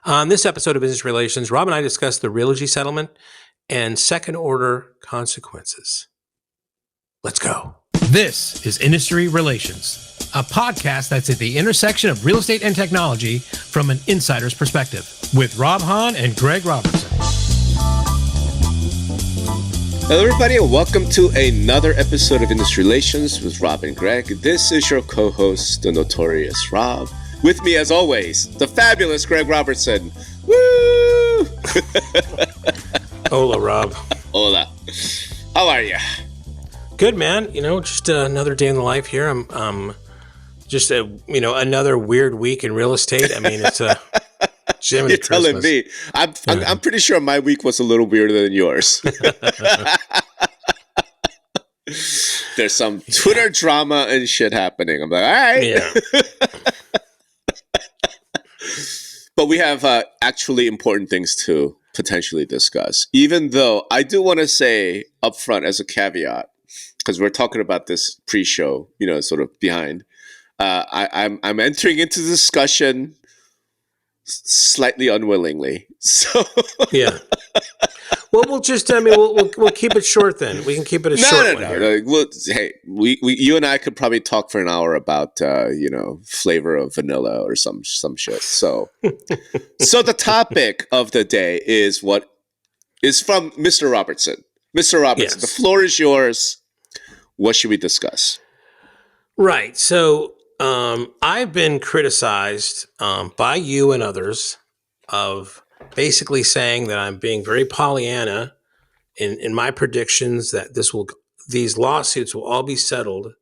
On this episode of Business Relations, Rob and I discuss the Realogy Settlement and second-order consequences. Let's go. This is Industry Relations, a podcast that's at the intersection of real estate and technology from an insider's perspective, with Rob Hahn and Greg Robertson. Hello, everybody, and welcome to another episode of Industry Relations with Rob and Greg. This is your co-host, the Notorious Rob. With me, as always, the fabulous Greg Robertson. Woo! Hola, Rob. Hola. How are you? Good, man. You know, just another day in the life here. I'm just another weird week in real estate. I mean, it's a Jiminy You're telling me. I'm pretty sure my week was a little weirder than yours. There's some Twitter drama and shit happening. I'm like, all right. Yeah. But we have actually important things to potentially discuss, even though I do want to say upfront as a caveat, because we're talking about this pre-show, sort of behind. I'm entering into the discussion slightly unwillingly. So Yeah. Well, we'll just, we'll keep it short then. We can keep it a short one. No. Well, hey, you and I could probably talk for an hour about, flavor of vanilla or some shit. So, so the topic of the day is from Mr. Robertson. Mr. Robertson, Yes. The floor is yours. What should we discuss? Right. So I've been criticized by you and others of basically saying that I'm being very Pollyanna in my predictions that these lawsuits will all be settled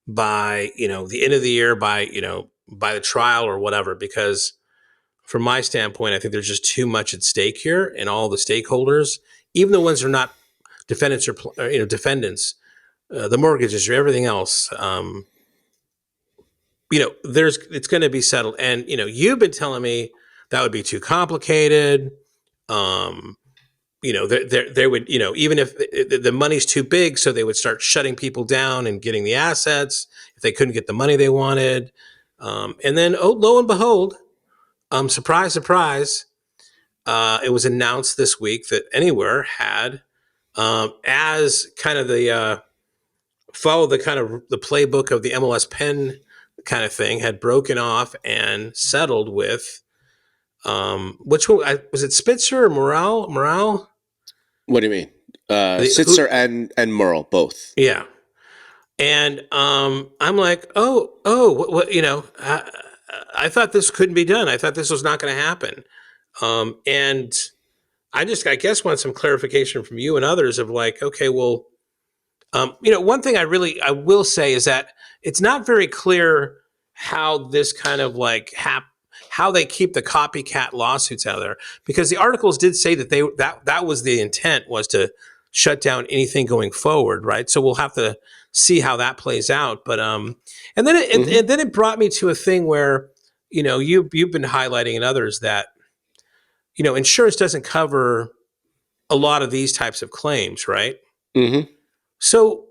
by the end of the year, by the trial or whatever. Because from my standpoint, I think there's just too much at stake here, and all the stakeholders, even the ones who are not defendants or defendants, the mortgages or everything else. It's going to be settled. And, you've been telling me that would be too complicated. They would, even if the money's too big, so they would start shutting people down and getting the assets if they couldn't get the money they wanted. And then, lo and behold, surprise, surprise, it was announced this week that Anywhere had, as kind of the, follow the kind of the playbook of the MLS Penn kind of thing, had broken off and settled with, which one was it? Spitzer or Morale? What do you mean? Sitzer and Merle, both. Yeah. And I'm like, what I thought this couldn't be done. I thought this was not going to happen. And I guess want some clarification from you and others of like, okay, well, one thing I will say is that it's not very clear how this kind of like how they keep the copycat lawsuits out of there, because the articles did say that that was the intent, was to shut down anything going forward, right? So we'll have to see how that plays out. But and then it brought me to a thing where you've been highlighting and others that insurance doesn't cover a lot of these types of claims, right? Mm-hmm. So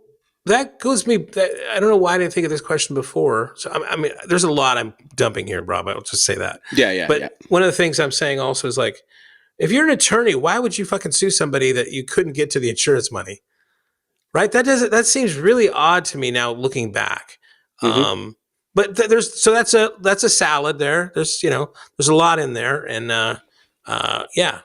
that goes me. I don't know why I didn't think of this question before. So I mean, there's a lot I'm dumping here, Rob. I'll just say that. Yeah. But one of the things I'm saying also is like, if you're an attorney, why would you fucking sue somebody that you couldn't get to the insurance money? Right? That seems really odd to me now looking back. Mm-hmm. But that's a salad there. There's a lot in there, and yeah.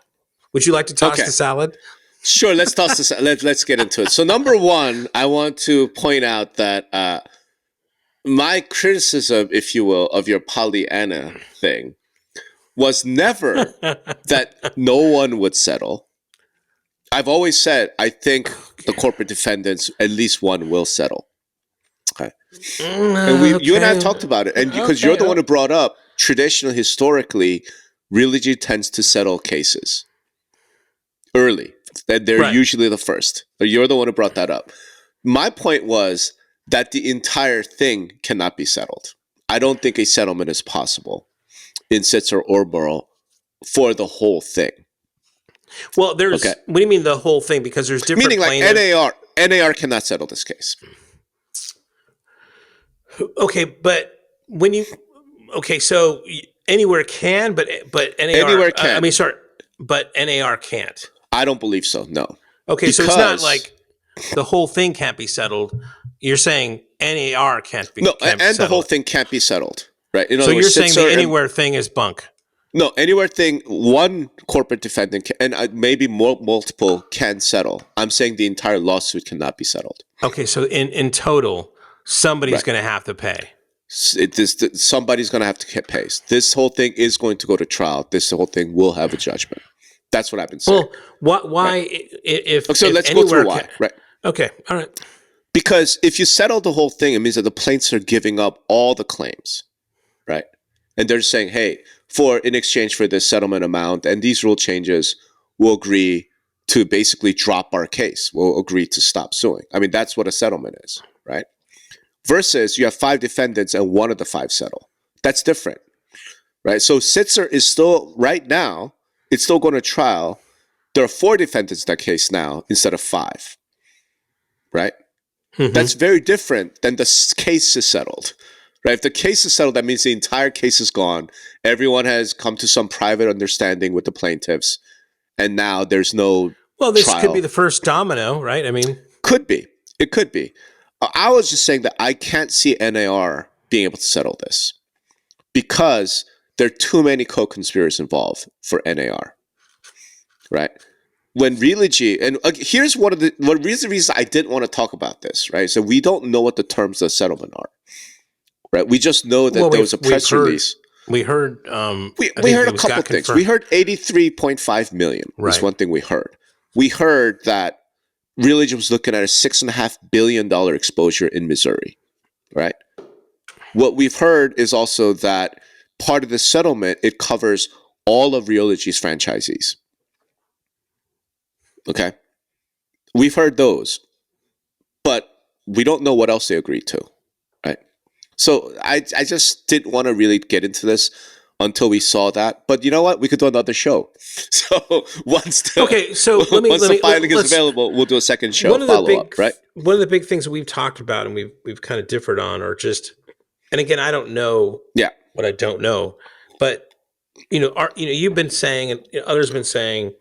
Would you like to toss the salad? Sure, let's toss this. Let's get into it. So, number one, I want to point out that my criticism, if you will, of your Pollyanna thing was never that no one would settle. I've always said I think the corporate defendants, at least one, will settle. Okay, and you and I have talked about it, and because you're the one who brought up traditionally, historically, Realogy tends to settle cases early. That they're usually the first. But you're the one who brought that up. My point was that the entire thing cannot be settled. I don't think a settlement is possible in Sitzer or Merle for the whole thing. Well, what do you mean the whole thing? Because there's different meaning like NAR cannot settle this case. Okay, but when you so anywhere can, but NAR. Anywhere I can. mean, sorry, but NAR can't. I don't believe so. No. Okay, so it's not like the whole thing can't be settled. You're saying NAR can't be no, can't and the whole settle it. thing can't be settled, right? In So other you're words, saying the Sitzer anywhere thing is bunk. no, anywhere thing, one corporate defendant and maybe multiple can settle. I'm saying the entire lawsuit cannot be settled. Okay, so in total, somebody's Right. going to have to pay. Somebody's going to have to get paid. This whole thing is going to go to trial. This whole thing will have a judgment. That's what I've been saying. Well, why? Right. If So if let's go through why. can, Right. Okay, all right. Because if you settle the whole thing, it means that the plaintiffs are giving up all the claims, right? And they're saying, hey, in exchange for this settlement amount and these rule changes, we'll agree to basically drop our case. We'll agree to stop suing. I mean, that's what a settlement is, right? Versus you have 5 defendants and one of the 5 settle. That's different, right? So Sitzer is still, right now, it's still going to trial. There are 4 defendants in that case now instead of 5, right? Mm-hmm. That's very different than the case is settled, right? If the case is settled, that means the entire case is gone. Everyone has come to some private understanding with the plaintiffs, and now there's no This trial. could be the first domino, right? I mean, Could be. It could be. I was just saying that I can't see NAR being able to settle this because there are too many co-conspirators involved for NAR, right? When Realogy, and here's one of the reasons I didn't want to talk about this, right? So we don't know what the terms of the settlement are, right? We just know that there was a press release. We heard. We heard a couple of things. We heard 83.5 million is one thing we heard. We heard that Realogy was looking at a $6.5 billion exposure in Missouri, right? What we've heard is also that part of the settlement, it covers all of Realogy's franchisees. Okay? We've heard those, but we don't know what else they agreed to, right? So I just didn't want to really get into this until we saw that. But you know what? We could do another show. So once the filing is available, we'll do a second show follow-up, right? One of the big things that we've talked about and we've kind of differed on are just, and again, I don't know what I don't know, but you've been saying and others have been saying,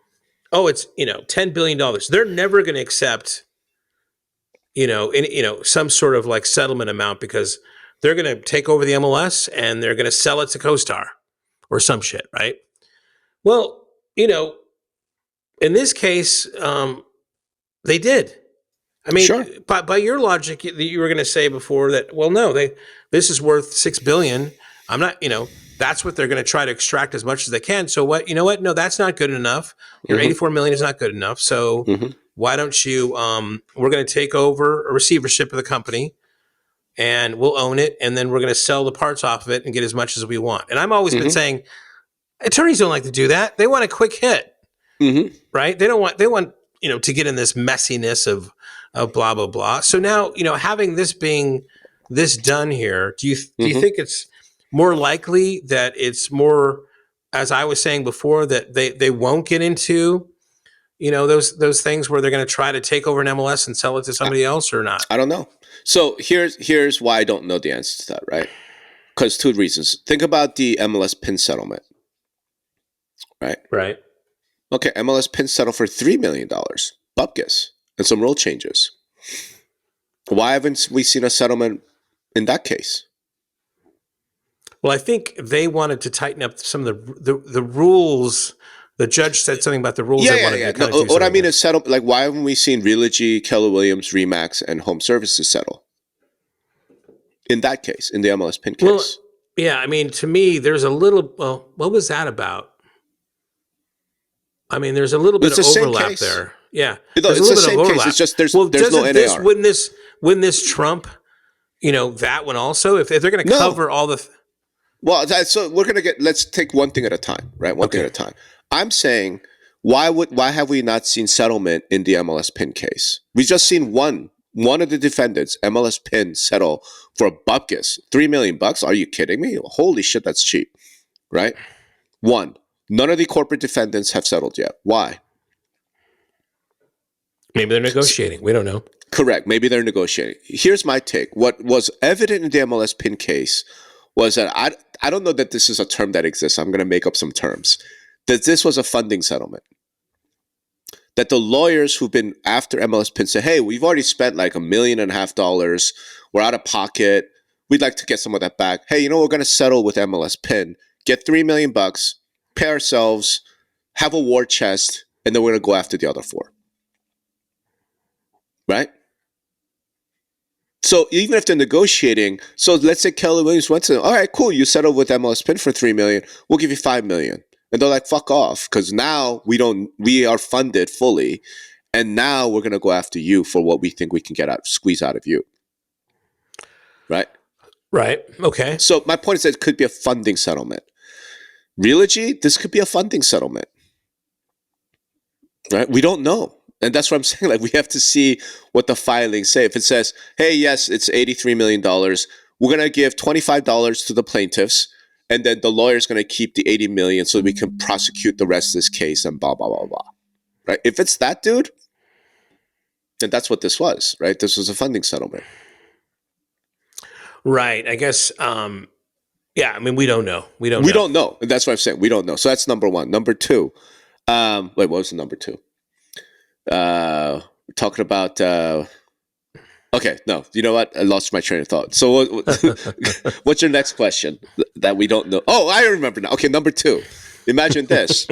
oh, it's $10 billion. They're never going to accept some sort of like settlement amount because they're going to take over the MLS and they're going to sell it to CoStar or some shit, right? Well, in this case, they did. I mean, sure. by your logic, you were going to say before that, well, no, this is worth $6 billion. I'm not, that's what they're going to try to extract as much as they can. So what? You know what? No, that's not good enough. Your $84 million is not good enough. So why don't you? We're going to take over a receivership of the company, and we'll own it, and then we're going to sell the parts off of it and get as much as we want. And I've always been saying, attorneys don't like to do that. They want a quick hit, right? They want to get in this messiness of blah blah blah. So now having this being this done here, do you think it's more likely that it's more, as I was saying before, that they won't get into those things where they're going to try to take over an MLS and sell it to somebody else or not? I don't know. So here's why I don't know the answer to that, right? Because 2 reasons. Think about the MLS PIN settlement, right? Right. Okay, MLS PIN settled for $3 million, bupkis, and some rule changes. Why haven't we seen a settlement in that case? Well, I think they wanted to tighten up some of the rules. The judge said something about the rules. What I mean is settle. Like, why haven't we seen Realogy, Keller Williams, Remax, and Home Services settle? In that case, in the MLS PIN case. Well, yeah. I mean, to me, there's a little. Well, what was that about? I mean, there's a little bit of overlap there. Yeah, there's a little bit of overlap. It's just there's no NAR. Wouldn't this trump, that one also? If they're going to cover all the. Well, so we're going to let's take one thing at a time, right? One thing at a time. I'm saying, why have we not seen settlement in the MLS PIN case? We've just seen one of the defendants, MLS PIN, settle for a bupkis, $3 million. Are you kidding me? Holy shit, that's cheap, right? One. None of the corporate defendants have settled yet. Why? Maybe they're negotiating. We don't know. Correct. Maybe they're negotiating. Here's my take. What was evident in the MLS PIN case was that I don't know that this is a term that exists. I'm going to make up some terms. That this was a funding settlement. That the lawyers who've been after MLS Pin said, hey, we've already spent like $1.5 million. We're out of pocket. We'd like to get some of that back. Hey, we're going to settle with MLS Pin, get $3 million, pay ourselves, have a war chest, and then we're going to go after the other 4. Right? So even if they're negotiating, so let's say Keller Williams went to them, all right, cool, you settled with MLS Pin for $3 million, we'll give you $5 million. And they're like, fuck off, because now we are funded fully, and now we're going to go after you for what we think we can squeeze out of you. Right? Right. Okay. So my point is that it could be a funding settlement. Realogy, this could be a funding settlement. Right? We don't know. And that's what I'm saying. Like, we have to see what the filings say. If it says, hey, yes, it's $83 million, we're going to give $25 to the plaintiffs, and then the lawyer's going to keep the $80 million so we can prosecute the rest of this case and blah, blah, blah, blah. Right? If it's that, dude, then that's what this was, right? This was a funding settlement. Right. I guess, yeah, I mean, we don't know. We don't know. And that's what I'm saying. We don't know. So that's number one. Number two. Wait, what was the number two? Talking about okay, no, you know what, I lost my train of thought. So what's your next question that we don't know? Oh, I remember now. Okay, number two, imagine this.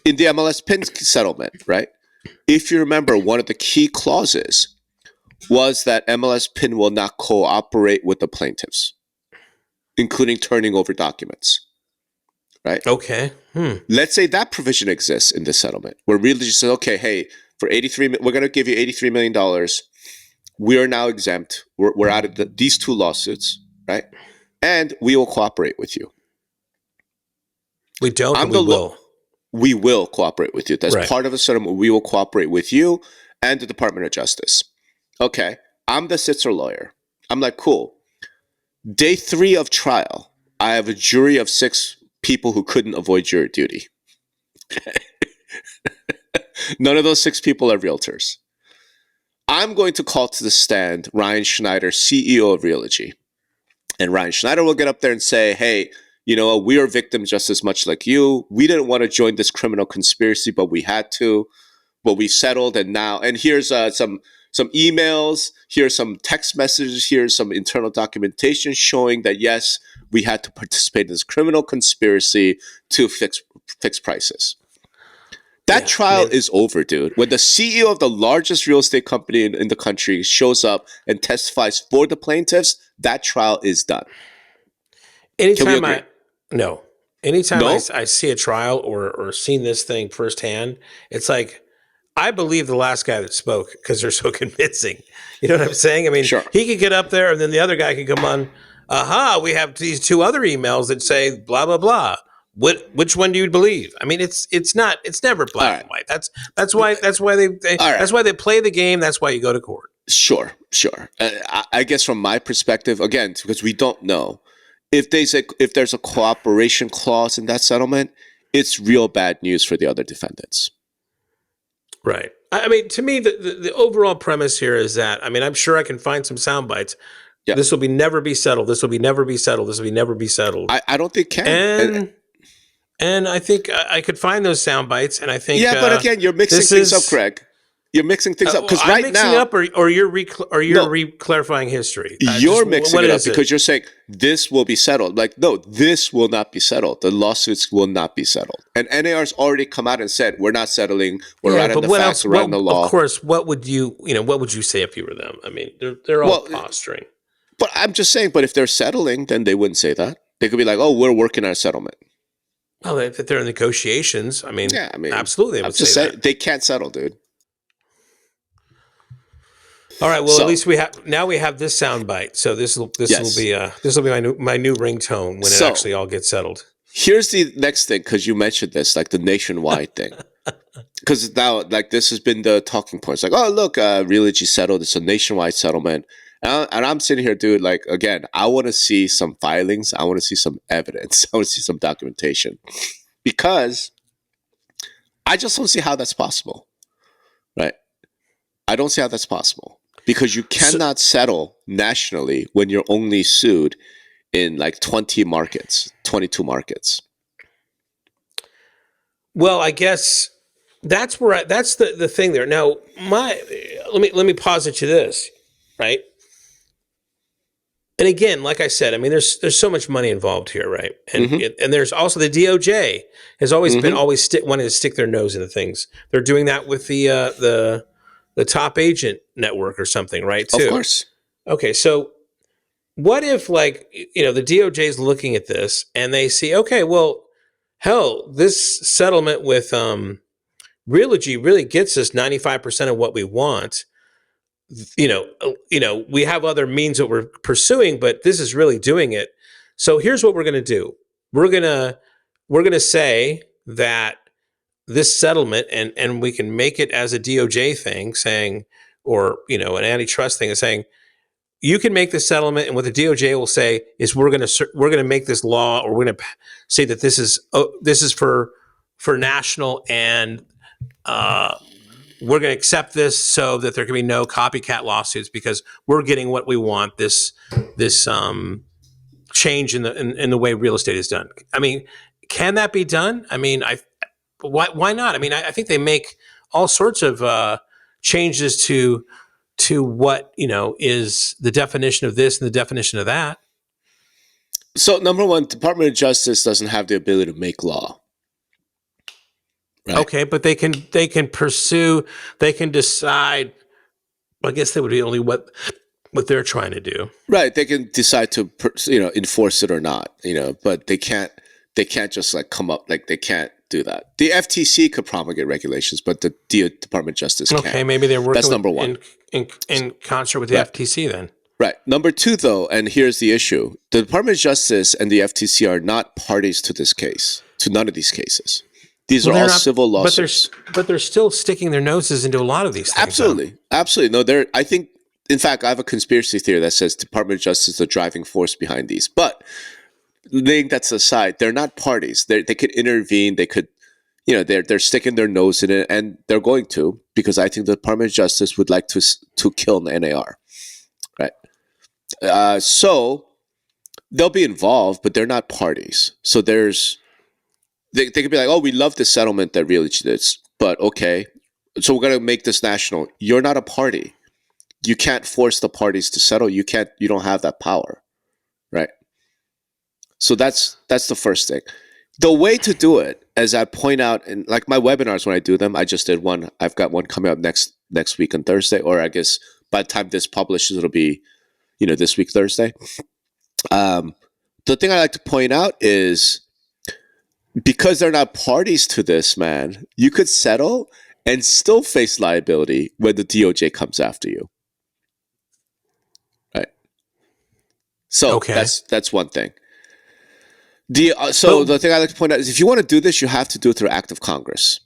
In the MLS Pin settlement, right, if you remember, one of the key clauses was that MLS Pin will not cooperate with the plaintiffs, including turning over documents. Right? Okay. Let's say that provision exists in this settlement, where Realogy says, okay, hey, we're going to give you $83 million. We are now exempt. We're out of these 2 lawsuits, right? And we will cooperate with you. We don't, we will. We will cooperate with you. That's right. Part of the settlement. We will cooperate with you and the Department of Justice. Okay, I'm the Sitzer lawyer. I'm like, cool. Day 3 of trial, I have a jury of 6 people who couldn't avoid jury duty. None of those 6 people are realtors. I'm going to call to the stand Ryan Schneider, CEO of Realogy. And Ryan Schneider will get up there and say, hey, we are victims just as much like you. We didn't want to join this criminal conspiracy, but we had to. But we settled, and here's some emails, here's some text messages, here's some internal documentation showing that, yes, we had to participate in this criminal conspiracy to fix prices. That trial is over, dude. When the CEO of the largest real estate company in the country shows up and testifies for the plaintiffs, that trial is done. Anytime I see a trial or seen this thing firsthand, it's like, I believe the last guy that spoke because they're so convincing. You know what I'm saying? I mean, sure. He could get up there and then the other guy could come on. We have these 2 other emails that say blah, blah, blah. Which one do you believe? I mean, it's never black and white. That's why they play the game. That's why you go to court. Sure. I guess from my perspective, again, because we don't know if there's a cooperation clause in that settlement, it's real bad news for the other defendants. Right. I mean, to me, the overall premise here is that, I mean, I'm sure I can find some sound bites. Yeah. This will never be settled. This will never be settled. This will never be settled. I don't think it can. And I think I could find those sound bites, and I think but again, you're mixing things up, Craig. You're mixing things up because right now, up, or you're clarifying history. You're mixing it up because you're saying this will be settled. Like, no, this will not be settled. The lawsuits will not be settled, and NAR's already come out and said we're not settling. We're out of the facts around the law. Of course, what would you say if you were them? I mean, they're all posturing. But I'm just saying. But if they're settling, then they wouldn't say that. They could be like, "Oh, we're working on a settlement." Well, if they're in negotiations, I mean, absolutely, they would say that. They can't settle, dude. All right. Well, at least we have this sound bite. So this will be my new ringtone when it actually all gets settled. Here's the next thing, because you mentioned this, like the nationwide thing. Because now, like, this has been the talking point. It's like, oh, look, Realogy settled. It's a nationwide settlement. And I'm sitting here, dude, like, again, I want to see some filings. I want to see some evidence. I want to see some documentation. Because I just don't see how that's possible. Right? I don't see how that's possible. Because you cannot settle nationally when you're only sued in like 20 markets, 22 markets. Well, I guess that's that's the thing there. Now, let me posit you this, right? And again, like I said, I mean, there's so much money involved here, right? And Mm-hmm. and there's also the DOJ has always been Mm-hmm. wanting to stick their nose into things. They're doing that with the top agent network or something, right? Of Too. course. Okay, so what if, like, the DOJ is looking at this and they see, okay, well, hell, this settlement with Realogy really gets us 95% of what we want. We have other means that we're pursuing, but this is really doing it. So here's what we're going to do. We're going to say that this settlement, and we can make it as a DOJ thing, saying, or an antitrust thing, is saying, you can make this settlement, and what the DOJ will say is, we're going to make this law, or we're going to say that this is for national, and we're going to accept this so that there can be no copycat lawsuits because we're getting what we want. This change in the way real estate is done. I mean, can that be done? I mean, why not? I mean, I think they make all sorts of changes to what is the definition of this and the definition of that. So number one, Department of Justice doesn't have the ability to make law. Right. Okay, but they can pursue, they can decide. I guess that would be only what they're trying to do. Right. They can decide to enforce it or not. But they can't just like come up, like they can't do that. The FTC could promulgate regulations, but the Department of Justice can't. Okay, maybe they're working. That's number one. In concert with the FTC then. Right. Number two, though, and here's the issue: the Department of Justice and the FTC are not parties to this case, to none of these cases. These are all civil lawsuits. But they're still sticking their noses into a lot of these things. Absolutely. No, I think, in fact, I have a conspiracy theory that says Department of Justice is the driving force behind these. But laying that aside, they're not parties. They could intervene. They could, they're sticking their nose in it, and they're going to, because I think the Department of Justice would like to kill an NAR. Right. So they'll be involved, but they're not parties. So they could be like, oh, we love this settlement that Realogy did, but okay, so we're going to make this national. You're not a party. You can't force the parties to settle. You don't have that power, right? So that's the first thing. The way to do it, as I point out in like my webinars when I do them, I just did one. I've got one coming up next week on Thursday, or I guess by the time this publishes, it'll be, this week, Thursday. The thing I like to point out is, because they're not parties to this, man, you could settle and still face liability when the DOJ comes after you. Right. So that's one thing. The thing I like to point out is, if you want to do this, you have to do it through act of Congress.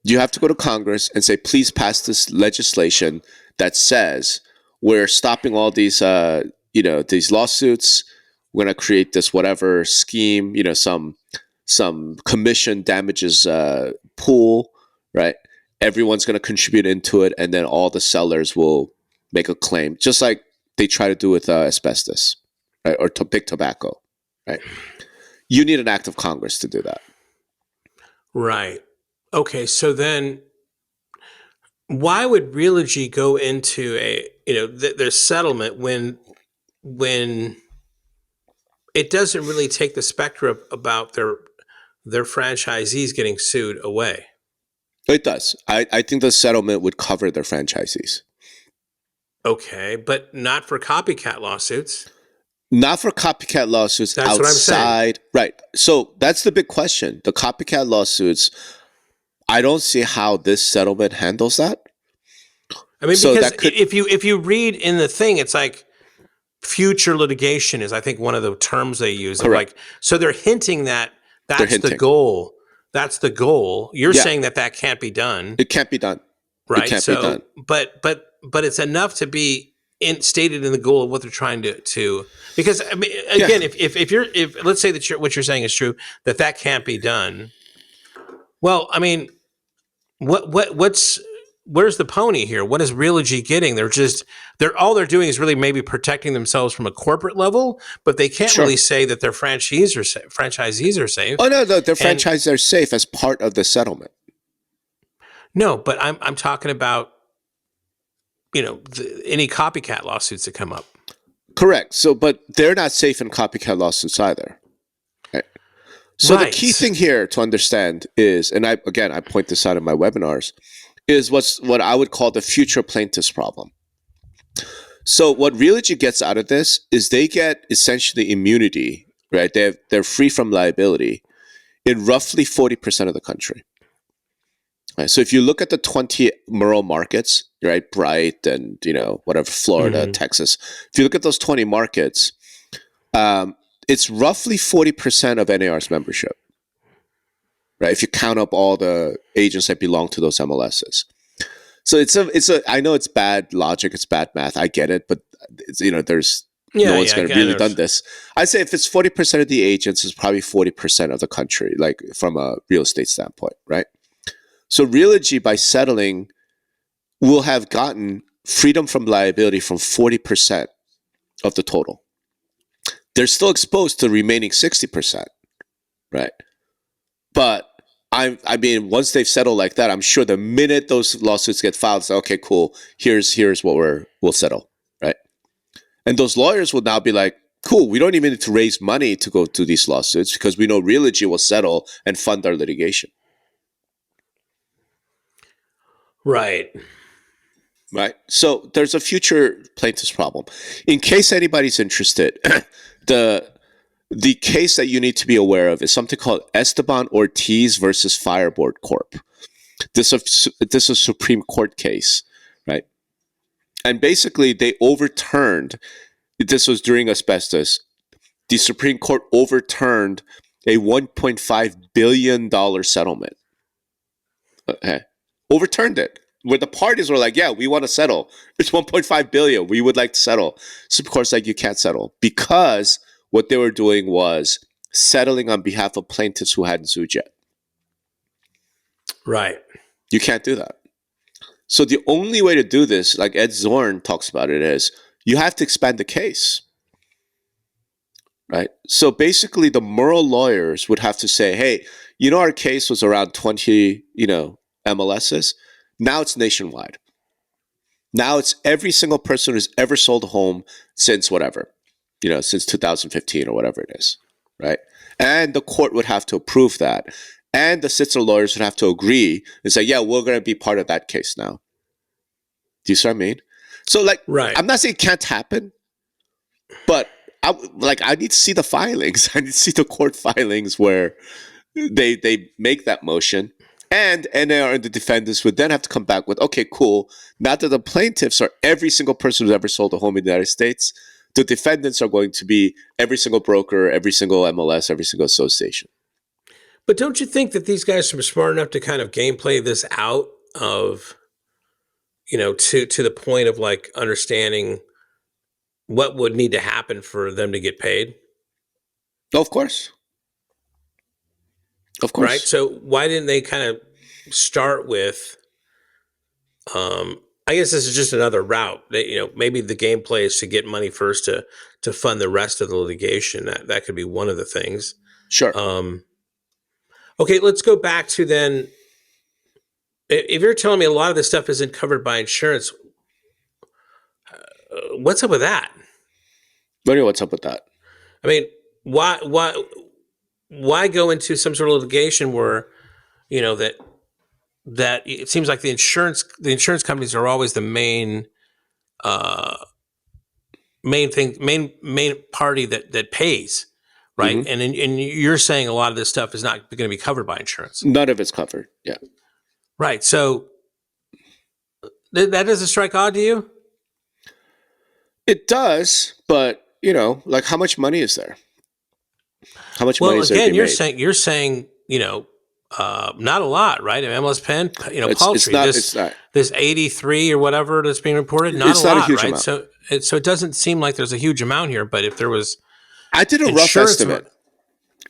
You have to go to Congress and say, please pass this legislation that says we're stopping all these these lawsuits. We're going to create this whatever scheme, some commission damages pool, right? Everyone's going to contribute into it, and then all the sellers will make a claim, just like they try to do with asbestos, right? Or big tobacco, right? You need an act of Congress to do that. Right. Okay, so then why would Realogy go into their settlement when it doesn't really take the spectrum about their franchisees getting sued away? It does. I think the settlement would cover their franchisees. Okay, but not for copycat lawsuits. Not for copycat lawsuits. That's outside. What I'm saying. Right. So that's the big question. The copycat lawsuits, I don't see how this settlement handles that. I mean, because if you read in the thing, it's like future litigation is, I think, one of the terms they use. Correct. Like, so they're hinting that that's the goal. That's the goal. You're saying that can't be done. It can't be done. Right. It can't be done. But it's enough to be stated in the goal of what they're trying to because, I mean, again, if let's say that what you're saying is true, that can't be done. Well, I mean, what's where's the pony here? What is Realogy getting? They're all they're doing is really maybe protecting themselves from a corporate level, but they can't Sure. really say that their franchisees are safe. Oh no, their And franchises are safe as part of the settlement. no, but I'm talking about any copycat lawsuits that come up. Correct. So, but they're not safe in copycat lawsuits either. Right? So Right. the key thing here to understand is, and I point this out in my webinars, is what I would call the future plaintiffs problem. So what Realogy gets out of this is they get essentially immunity, right? They're free from liability in roughly 40% of the country. Right? So if you look at the 20 rural markets, right, Bright and whatever, Florida, Texas, if you look at those 20 markets, it's roughly 40% of NAR's membership, right? If you count up all the agents that belong to those MLSs. So I know it's bad logic, it's bad math, I get it, but there's no one's going to really done this. I'd say if it's 40% of the agents, it's probably 40% of the country, like from a real estate standpoint, right? So Realogy, by settling, will have gotten freedom from liability from 40% of the total. They're still exposed to the remaining 60%, right? But I mean, once they've settled like that, I'm sure the minute those lawsuits get filed, it's like, okay, cool. Here's what we'll settle, right? And those lawyers will now be like, cool. We don't even need to raise money to go to these lawsuits because we know Realogy will settle and fund our litigation. Right. Right. So there's a future plaintiff's problem. In case anybody's interested, the case that you need to be aware of is something called Esteban Ortiz versus Fireboard Corp. This is a Supreme Court case, right? And basically they overturned, this was during asbestos, the Supreme Court overturned a $1.5 billion settlement. Okay. Overturned it. Where the parties were like, yeah, we want to settle. It's $1.5 billion. We would like to settle. Supreme Court's like, you can't settle. Because what they were doing was settling on behalf of plaintiffs who hadn't sued yet. Right. You can't do that. So the only way to do this, like Ed Zorn talks about it, is you have to expand the case. Right? So basically the Merle lawyers would have to say, hey, our case was around 20, MLSs. Now it's nationwide. Now it's every single person who's ever sold a home since whatever, since 2015 or whatever it is, right? And the court would have to approve that. And the sister lawyers would have to agree and say, yeah, we're going to be part of that case now. Do you see what I mean? So right. I'm not saying it can't happen, but I need to see the filings. I need to see the court filings where they make that motion. And NAR and the defendants would then have to come back with, okay, cool. Now that the plaintiffs are every single person who's ever sold a home in the United States, the defendants are going to be every single broker, every single MLS, every single association. But don't you think that these guys are smart enough to kind of gameplay this out of, to the point of like understanding what would need to happen for them to get paid? Oh, of course. Of course. Right. So why didn't they kind of start with, I guess this is just another route that, maybe the gameplay is to get money first to fund the rest of the litigation. That could be one of the things. Sure. Okay. Let's go back to then, if you're telling me a lot of this stuff isn't covered by insurance, what's up with that? What do you know what's up with that? I mean, why go into some sort of litigation where, that it seems like the insurance companies are always the main party that pays, right? Mm-hmm. And you're saying a lot of this stuff is not going to be covered by insurance. None of it's covered. Yeah. Right. So that doesn't strike odd to you? It does, but how much money is there? How much money is there? Well, again, you're saying, not a lot, right? MLS Penn, paltry. It's not. This 83 or whatever that's being reported, not It's a not lot, a huge right? amount. So it doesn't seem like there's a huge amount here. But if there was, I did a rough estimate,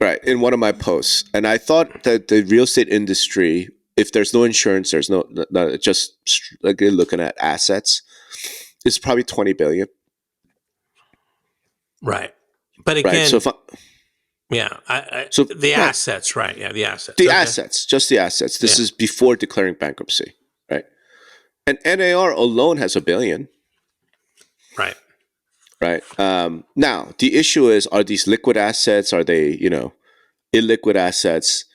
right, in one of my posts, and I thought that the real estate industry if there's no insurance, there's just like looking at assets, it's probably 20 billion. Right. But Right. again, So if the assets, right? Yeah, the assets. The okay. assets, just the assets. This is before declaring bankruptcy, right? And NAR alone has $1 billion. Right. Right. Now, the issue is, are these liquid assets? Are they, illiquid assets?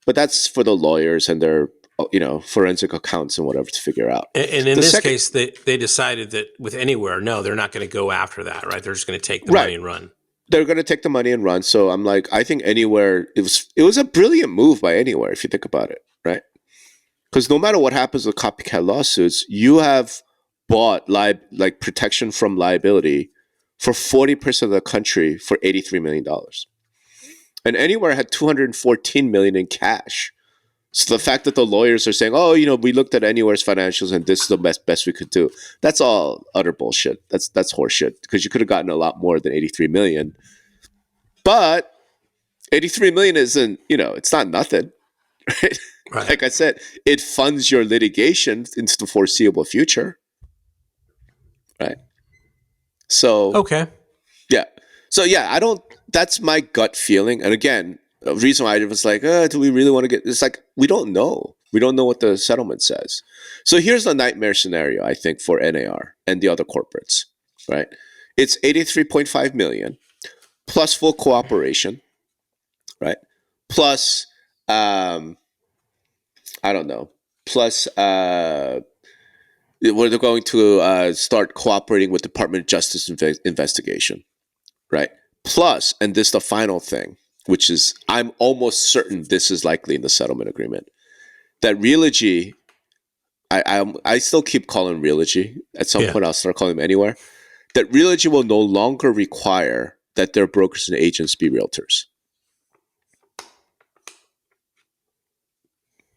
But that's for the lawyers and their, forensic accounts and whatever to figure out. And in this case, they decided that with Anywhere, no, they're not going to go after that, right? They're just going to take the money and run. They're going to take the money and run. So I'm like, I think Anywhere, it was a brilliant move by Anywhere, if you think about it, right? Because no matter what happens with copycat lawsuits, you have bought protection from liability for 40% of the country for $83 million. And Anywhere had $214 million in cash. So the fact that the lawyers are saying, oh, we looked at Anywhere's financials and this is the best we could do, that's all utter bullshit. That's horseshit, because you could have gotten a lot more than 83 million. But 83 million isn't, it's not nothing. Right? Right. Like I said, it funds your litigation into the foreseeable future. Right. So okay. Yeah. So that's my gut feeling. And again, the reason why I was like, do we really want to get, it's like, we don't know. We don't know what the settlement says. So here's the nightmare scenario, I think, for NAR and the other corporates, right? It's 83.5 million plus full cooperation, right? Plus, I don't know, plus, where they're going to start cooperating with Department of Justice investigation, right? Plus, and this is the final thing, which is, I'm almost certain this is likely in the settlement agreement, that Realogy, I still keep calling Realogy. At some point, I'll start calling them Anywhere. That Realogy will no longer require that their brokers and agents be realtors.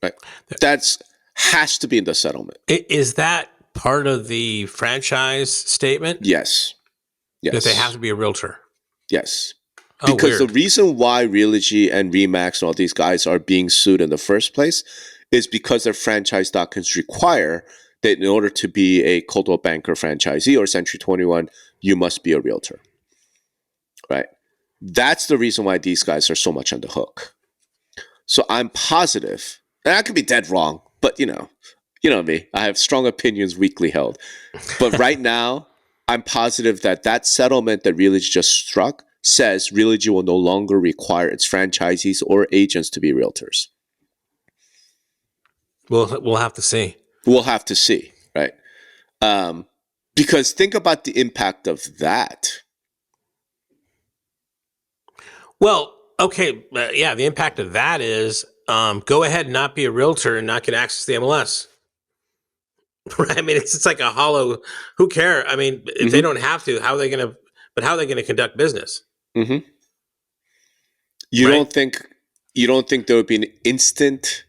Right? That's has to be in the settlement. Is that part of the franchise statement? Yes. That they have to be a realtor? Yes. Oh, because weird. the reason why Realogy and Remax and all these guys are being sued in the first place is because their franchise documents require that in order to be a Coldwell Banker franchisee or Century 21, you must be a realtor. Right? That's the reason why these guys are so much on the hook. So I'm positive, and I could be dead wrong, but you know me, I have strong opinions weakly held. But right now, I'm positive that settlement that Realogy just struck says Realogy will no longer require its franchisees or agents to be realtors. We'll have to see. We'll have to see, right? Because think about the impact of that. Well, okay, the impact of that is go ahead and not be a realtor and not get access to the MLS. Right? I mean, it's like a hollow. Who cares? I mean, if they don't have to, how are they going to? But how are they going to conduct business? Mm-hmm. You don't think there would be an instant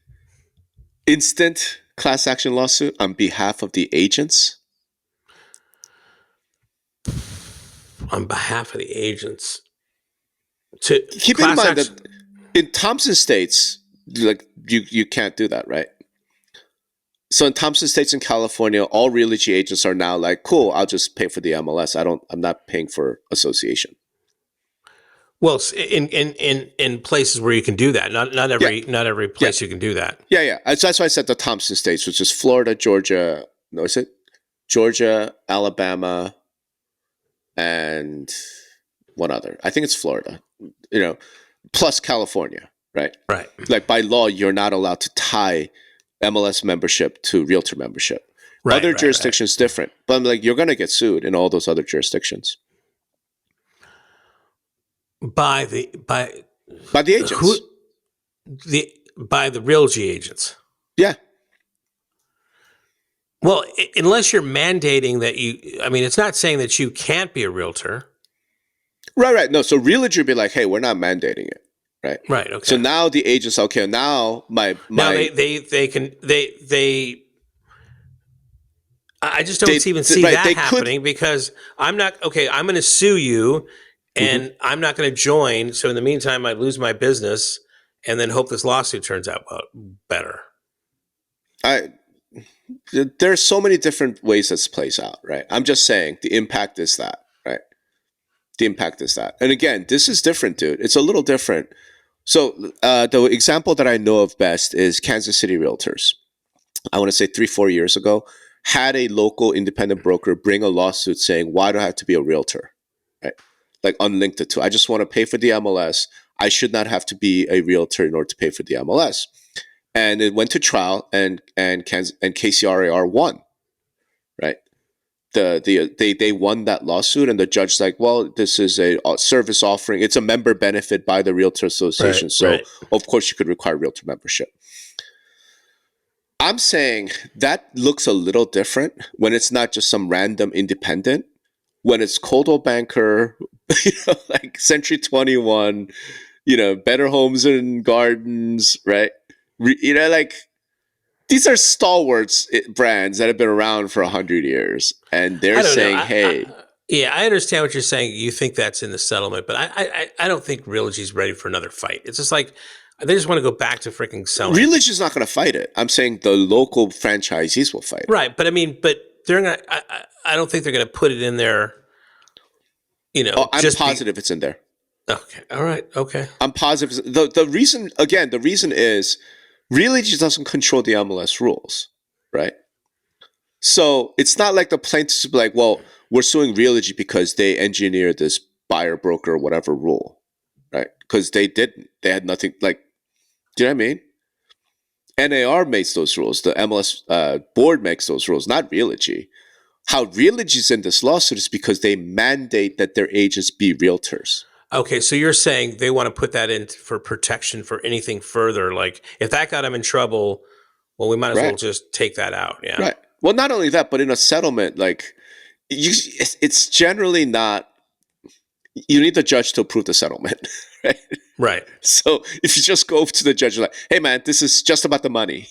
class action lawsuit on behalf of the agents? On behalf of the agents. To keep in mind that in Thompson states, like you can't do that, right? So in Thompson states in California, all Realogy agents are now like, cool, I'll just pay for the MLS. I'm not paying for association. Well, in places where you can do that, not every place you can do that. Yeah. That's why I said the Thompson states, which is Florida, Georgia. No, is it Georgia, Alabama, and one other? I think it's Florida. Plus California, right? Right. Like by law, you're not allowed to tie MLS membership to realtor membership. Right, other jurisdictions different, but I'm like, you're going to get sued in all those other jurisdictions by the agents, by the Realogy agents. Yeah. Well, unless you're mandating that it's not saying that you can't be a realtor. Right. No, so Realogy would be like, hey, we're not mandating it. Right. Okay. So now the agents, okay, now my they can. I just don't even see that happening because I'm not okay. I'm going to sue you, and I'm not going to join. So in the meantime, I lose my business, and then hope this lawsuit turns out better. I there's so many different ways this plays out, right? I'm just saying the impact is that, right? The impact is that. And again, this is different, dude. It's a little different. So the example that I know of best is Kansas City Realtors. I want to say 3-4 years ago, had a local independent broker bring a lawsuit saying, why do I have to be a realtor? Right? Like unlinked it to. I just want to pay for the MLS. I should not have to be a realtor in order to pay for the MLS. And it went to trial, and KCRAR won, right? They won that lawsuit, and the judge's like, well, this is a service offering. It's a member benefit by the Realtor Association, Right, so right. of course you could require realtor membership. I'm saying that looks a little different when it's not just some random independent. When it's Coldwell Banker, like Century 21, Better Homes and Gardens, right? Like these are stalwarts brands that have been around for 100 years, and they're I don't know. saying, "Hey, Yeah, I understand what you're saying. You think that's in the settlement, but I don't think Realogy's ready for another fight. It's just like they just want to go back to freaking selling. Realogy is not going to fight it." I'm saying the local franchisees will fight it. Right, but I mean, but they're not. I don't think they're going to put it in there. Oh, I'm just positive it's in there. Okay, all right, okay. I'm positive. The reason is Realogy doesn't control the MLS rules, right? So it's not like the plaintiffs will be like, well, we're suing Realogy because they engineered this buyer broker or whatever rule, right? Because they didn't. They had nothing. Like, do you know what I mean? NAR makes those rules. The MLS board makes those rules, not Realogy. How Realogy's in this lawsuit is because they mandate that their agents be realtors. Okay, so you're saying they want to put that in for protection for anything further. Like if that got them in trouble, well, we might as well Right. just take that out. Yeah. Right. Well, not only that, but in a settlement, like it's generally not. You need the judge to approve the settlement, right? Right. So if you just go to the judge, like, "Hey, man, this is just about the money."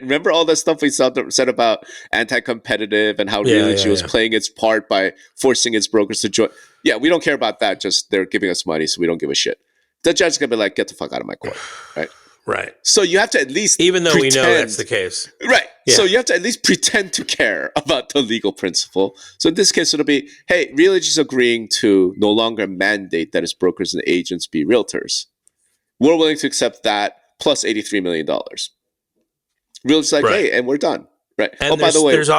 Remember all that stuff we said about anti-competitive and how Realogy was playing its part by forcing its brokers to join. Yeah, we don't care about that. Just they're giving us money, so we don't give a shit. The judge's gonna be like, "Get the fuck out of my court," right? Right. So you have to at least, Even though we know pretend- that's the case. right? Yeah. So you have to at least pretend to care about the legal principle. So in this case, it'll be, "Hey, Realogy's agreeing to no longer mandate that its brokers and agents be realtors. We're willing to accept that plus $83 million." Realogy's like, Right. "Hey, and we're done." Right. And Oh, by the way, there's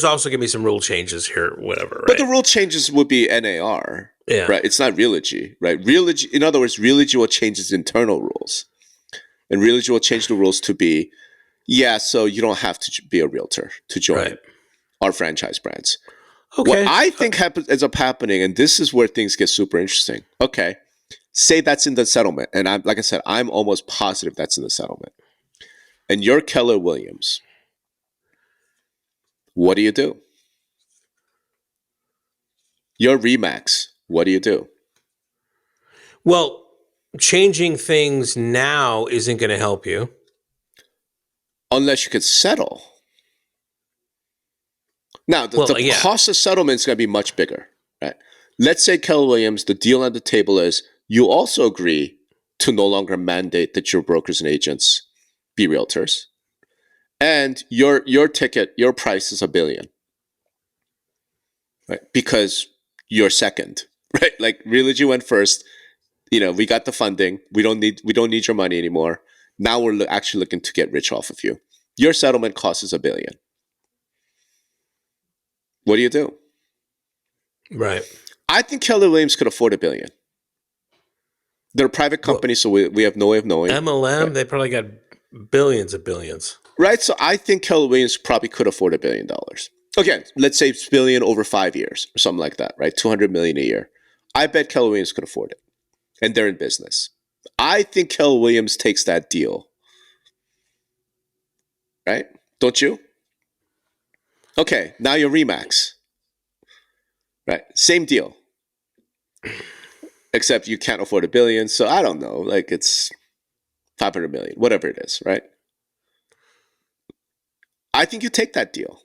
also going to be some rule changes here, whatever. Right? but the rule changes would be NAR. Yeah. Right. It's not Realogy. Right. Realogy, in other words, Realogy will change its internal rules. And Realogy will change the rules to be, yeah, so you don't have to be a realtor to join Right. our franchise brands. Okay. What I think ends up happening, and this is where things get super interesting. Okay. Say that's in the settlement. And like I said, I'm almost positive that's in the settlement. And you're Keller Williams. What do you do? You're Remax. What do you do? Well, changing things now isn't going to help you. Unless you could settle. Now, the cost of settlement is going to be much bigger, right? Let's say Keller Williams, the deal on the table is you also agree to no longer mandate that your brokers and agents be realtors. And your ticket, your price is $1 billion, right? Because you're second, right? Like Realogy went first. We got the funding. We don't need your money anymore. Now we're actually looking to get rich off of you. Your settlement cost is $1 billion. What do you do? Right. I think Keller Williams could afford $1 billion. They're a private company, so we have no way of knowing. MLM, right. They probably got billions of billions. Right. So I think Keller Williams probably could afford $1 billion. Again, let's say it's $1 billion over 5 years or something like that, right? $200 million a year. I bet Keller Williams could afford it. And they're in business. I think Keller Williams takes that deal. Right? Don't you? Okay, now you're Remax. Right? Same deal. Except you can't afford $1 billion, so I don't know. Like it's 500 million, whatever it is, right? I think you take that deal.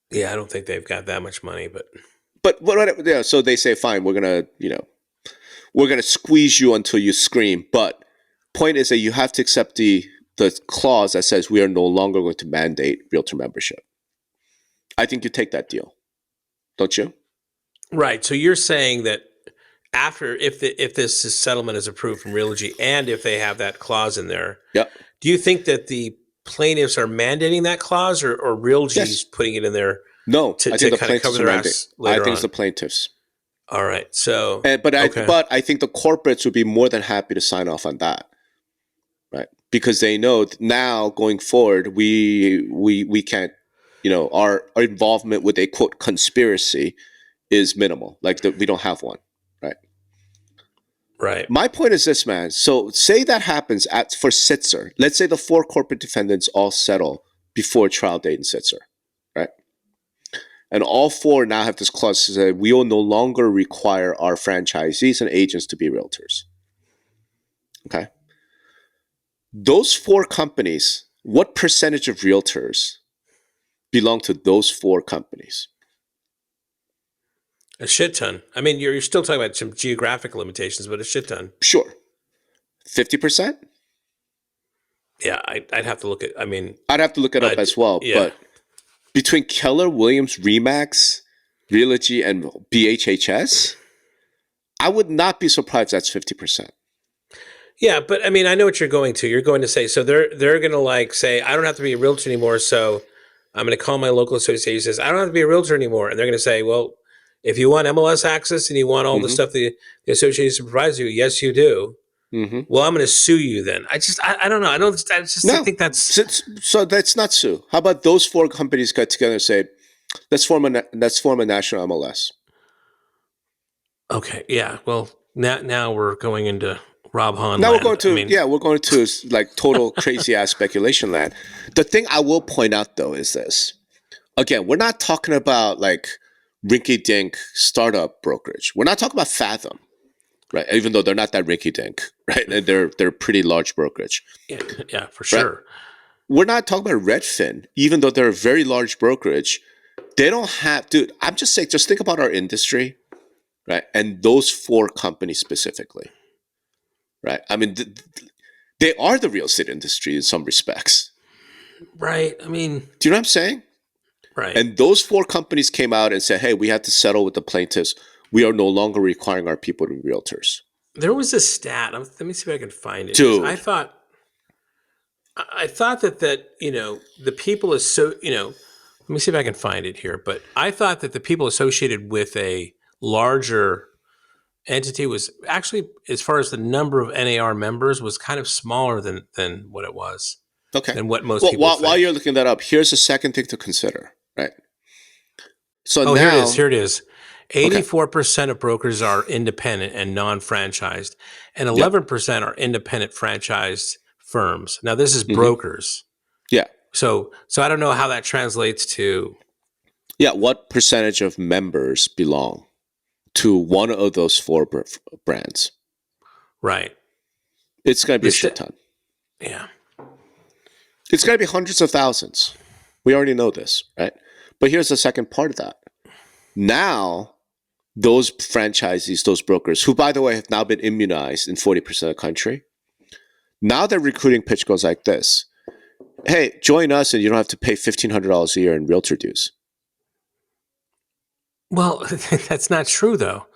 Yeah, I don't think they've got that much money, but what? Yeah, so they say, fine, we're gonna squeeze you until you scream. But point is that you have to accept the the clause that says we are no longer going to mandate realtor membership. I think you take that deal, don't you? Right. So you're saying that after, if this settlement is approved from Realogy, and if they have that clause in there, Yep. do you think that the plaintiffs are mandating that clause, or Realogy's Yes. putting it in there? No, To I think the kind of plaintiffs cover are their mandating. ass I later think it's on. the plaintiffs. All right. So, But okay. I think the corporates would be more than happy to sign off on that, right? Because they know now going forward, we can't, our involvement with a quote conspiracy is minimal. Like we don't have one, right? Right. My point is this, man. So say that happens for Sitzer. Let's say the 4 corporate defendants all settle before trial date in Sitzer, right? And all 4 now have this clause that says we will no longer require our franchisees and agents to be realtors. Okay. Those 4 companies, what percentage of realtors belong to those 4 companies? A shit ton. I mean, you're still talking about some geographic limitations, but a shit ton. Sure. 50%? Yeah, I'd have to look at. I mean, I'd have to look it up as well. yeah. But between Keller Williams, Remax, Realogy, and BHHS, I would not be surprised that's 50%. Yeah, but I mean, I know what you're going to. You're going to say, so they're going to like say, I don't have to be a realtor anymore, so I'm going to call my local association. Says, I don't have to be a realtor anymore, and they're going to say, well, if you want MLS access and you want all the stuff the association provides you, yes, you do. Mm-hmm. Well, I'm going to sue you then. I don't know. I think that's so that's not sue. How about those 4 companies got together and say, let's form a national MLS. okay. Yeah. Well, now we're going into Rob Hahn. Now land. we're going to like total crazy ass speculation land. The thing I will point out though is this. Again, we're not talking about like rinky-dink startup brokerage. We're not talking about Fathom, right? Even though they're not that rinky-dink, right? And they're pretty large brokerage. Yeah, for sure. Right? We're not talking about Redfin, even though they're a very large brokerage. They don't have, dude. I'm just saying, just think about our industry, right? And those 4 companies specifically, right? I mean, they are the real estate industry in some respects, Right. I mean, do you know what I'm saying? right. And those 4 companies came out and said, hey, we have to settle with the plaintiffs. We are no longer requiring our people to be realtors. There was a stat. Let me see if I can find it. Dude. I thought that the people is so let me see if I can find it here. But I thought that the people associated with a larger entity was actually, as far as the number of NAR members, was kind of smaller than what it was. Okay. Than what most people think. While you're looking that up, here's a second thing to consider, right? So now, here it is. 84% of brokers are independent and non-franchised, and 11% are independent franchised firms. Now, this is brokers. Yeah. So I don't know how that translates to. Yeah, what percentage of members belong to one of those 4 brands? Right. It's going to be a shit ton. Yeah. It's going to be hundreds of thousands. We already know this, right? But here's the second part of that. Now, those franchisees, those brokers, who, by the way, have now been immunized in 40% of the country, now their recruiting pitch goes like this. Hey, join us and you don't have to pay $1,500 a year in realtor dues. Well, that's not true, though.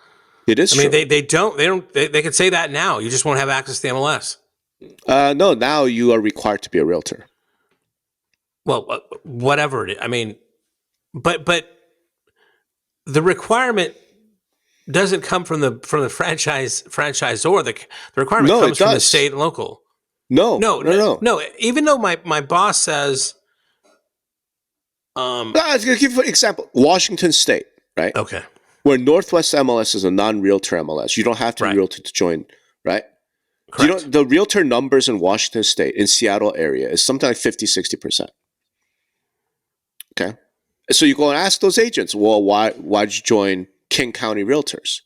It is true. I mean, they could say that now. You just won't have access to the MLS. No, now you are required to be a realtor. Well, whatever it is. I mean, but the requirement doesn't come from the franchisor. The requirement comes from the state and local. No. Even though my boss says, I was going to give you an example. Washington State, right? Okay. Where Northwest MLS is a non-realtor MLS. You don't have to be a realtor to join, right? Correct. The realtor numbers in Washington State, in Seattle area, is something like 50, 60%. Okay? So you go and ask those agents, well, why'd you join King County Realtors?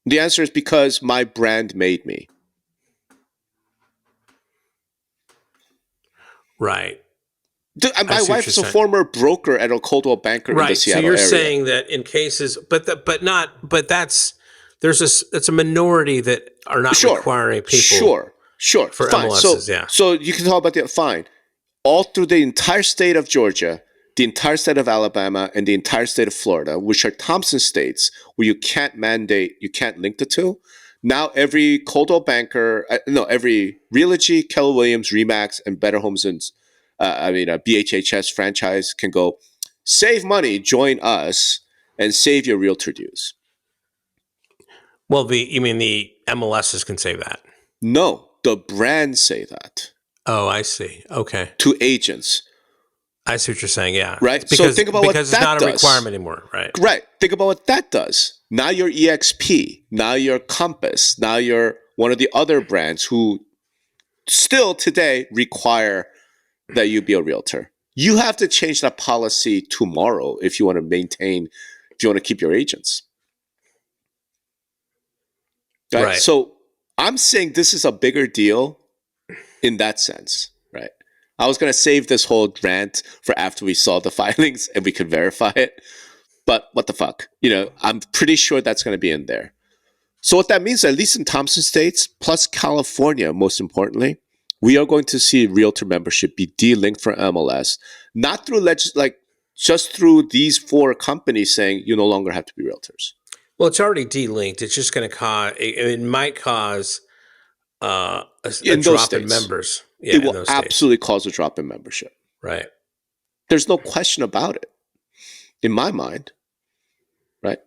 The answer is because my brand made me. Right. My wife's a former broker at a Coldwell Banker in the Seattle area. So you're saying that in cases, but it's a minority that are not requiring people. Sure. Sure, for fine. MLSs. Yeah. So you can talk about that. Fine. All through the entire state of Georgia, the entire state of Alabama, and the entire state of Florida, which are Thompson states, where you can't link the two. Now every Coldwell Banker, every Realogy, Keller Williams, Remax, and Better Homes and BHHS franchise can go save money, join us, and save your realtor dues. Well, you mean the MLSs can say that? No, the brands say that. Oh, I see. Okay. To agents. I see what you're saying. Yeah. Right. Because, so think about what that because it's not does. a requirement anymore. Right. Right. Think about what that does. Now you're EXP. Now you're Compass. Now you're one of the other brands who still today require that you be a realtor. You have to change that policy tomorrow if you want to keep your agents. Right. So I'm saying this is a bigger deal in that sense. Right. I was going to save this whole rant for after we saw the filings and we could verify it. But what the fuck? I'm pretty sure that's going to be in there. So what that means, at least in Thompson states, plus California, most importantly, we are going to see realtor membership be delinked from MLS, not through just through these 4 companies saying you no longer have to be realtors. Well, it's already delinked. It's just going to cause. It might cause a drop in members. Yeah, it will absolutely cause a drop in membership. Right. There's no question about it, in my mind. Right.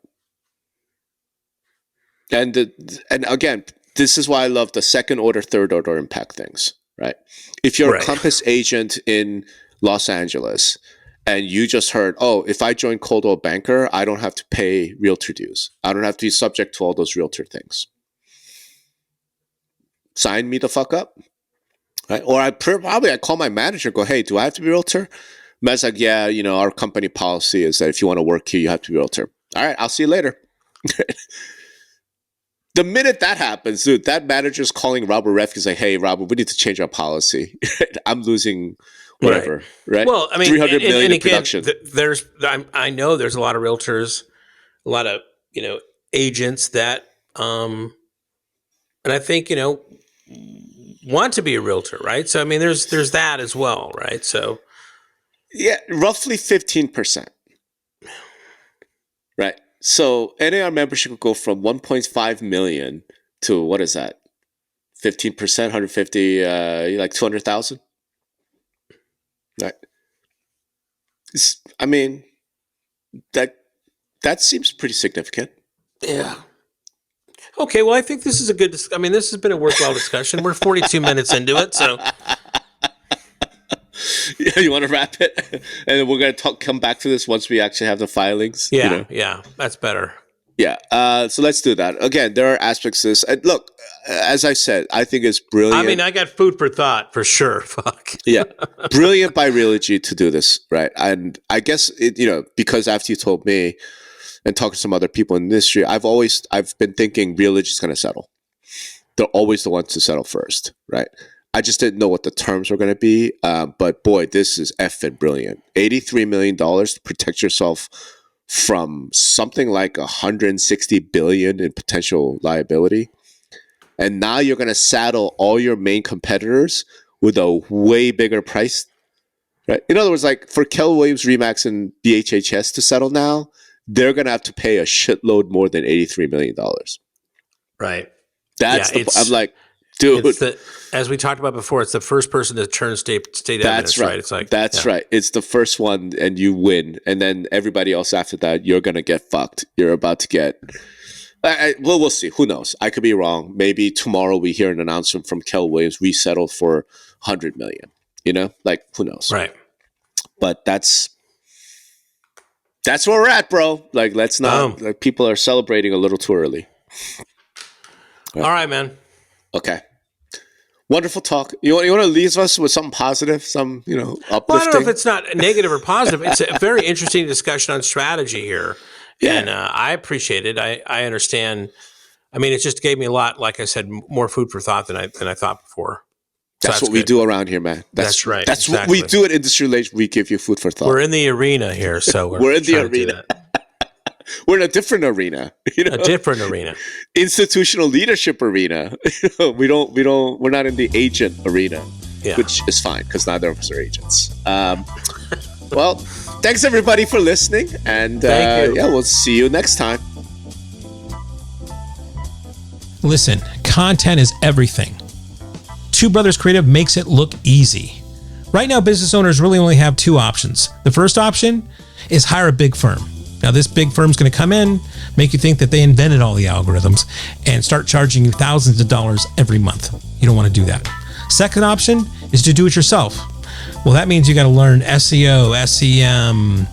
And again, this is why I love the second order, third order impact things. Right. If you're a Compass agent in Los Angeles and you just heard, if I join Coldwell Banker, I don't have to pay realtor dues. I don't have to be subject to all those realtor things. Sign me the fuck up. Right? Or I call my manager and go, hey, do I have to be a realtor? Man's like, yeah, our company policy is that if you want to work here, you have to be a realtor. All right, I'll see you later. The minute that happens, dude, that manager's calling Robert Refke. He's like, hey, Robert, we need to change our policy. I'm losing whatever, right? Well, I mean, 300 million in production. I know there's a lot of realtors, a lot of, agents that, and I think, want to be a realtor, right? So, I mean, there's that as well, right? So, yeah, roughly 15%. Right. So NAR membership will go from 1.5 million to what is that? 15%, 150, like 200,000. Right. I mean, that seems pretty significant. Yeah. Okay. Well, I think this is a good. This has been a worthwhile discussion. We're 42 minutes into it, so. Yeah, you want to wrap it, and then we're going to come back to this once we actually have the filings. Yeah, yeah, that's better. Yeah, so let's do that. Again, there are aspects to this. Look, as I said, I think it's brilliant. I mean, I got food for thought for sure. Fuck. Yeah, brilliant by Realogy to do this, right? And I guess because after you told me and talking to some other people in the industry, I've been thinking Realogy is going to settle. They're always the ones to settle first, right? I just didn't know what the terms were going to be. But boy, this is effing brilliant. $83 million to protect yourself from something like $160 billion in potential liability. And now you're going to saddle all your main competitors with a way bigger price. Right? In other words, like for Keller Williams, Remax, and BHHS to settle now, they're going to have to pay a shitload more than $83 million. Right. I'm like, dude. As we talked about before, it's the first person to turn state evidence, right? It's like right. It's the first one, and you win, and then everybody else after that, you're gonna get fucked. You're about to get. Well, we'll see. Who knows? I could be wrong. Maybe tomorrow we hear an announcement from Keller Williams. We settled for $100 million. Who knows? Right. But that's where we're at, bro. Like, let's not. Like, people are celebrating a little too early. All right, man. Okay. Wonderful talk. You want to leave us with something positive, some uplifting? Well, I don't know if it's not negative or positive. It's a very interesting discussion on strategy here, and I appreciate it. I understand. I mean, it just gave me a lot. Like I said, more food for thought than I thought before. So that's what we do around here, man. That's right. That's exactly what we do at Industry Relation. We give you food for thought. We're in the arena here, so we're in the arena. We're in a different arena, A different arena. institutional leadership arena. We're not in the agent arena, Yeah. which is fine because neither of us are agents. Well, thanks everybody for listening, and Thank you. yeah, we'll see you next time. Listen, content is everything. Two Brothers Creative makes it look easy. Right now, business owners really only have two options. The first option is hire a big firm. Now, this big firm's going to come in, make you think that they invented all the algorithms, and start charging you thousands of dollars every month. You don't want to do that. Second option is to do it yourself. Well, that means you got to learn SEO, SEM,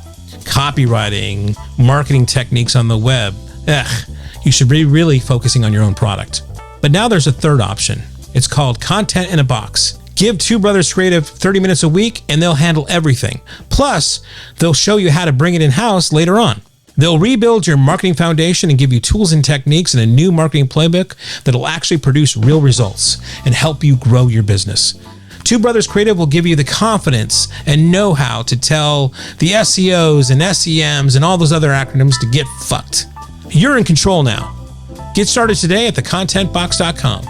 copywriting, marketing techniques on the web. You should be really focusing on your own product. But now there's a third option. It's called Content in a Box. Give Two Brothers Creative 30 minutes a week and they'll handle everything. Plus, they'll show you how to bring it in-house later on. They'll rebuild your marketing foundation and give you tools and techniques and a new marketing playbook that'll actually produce real results and help you grow your business. Two Brothers Creative will give you the confidence and know-how to tell the SEOs and SEMs and all those other acronyms to get fucked. You're in control now. Get started today at thecontentbox.com.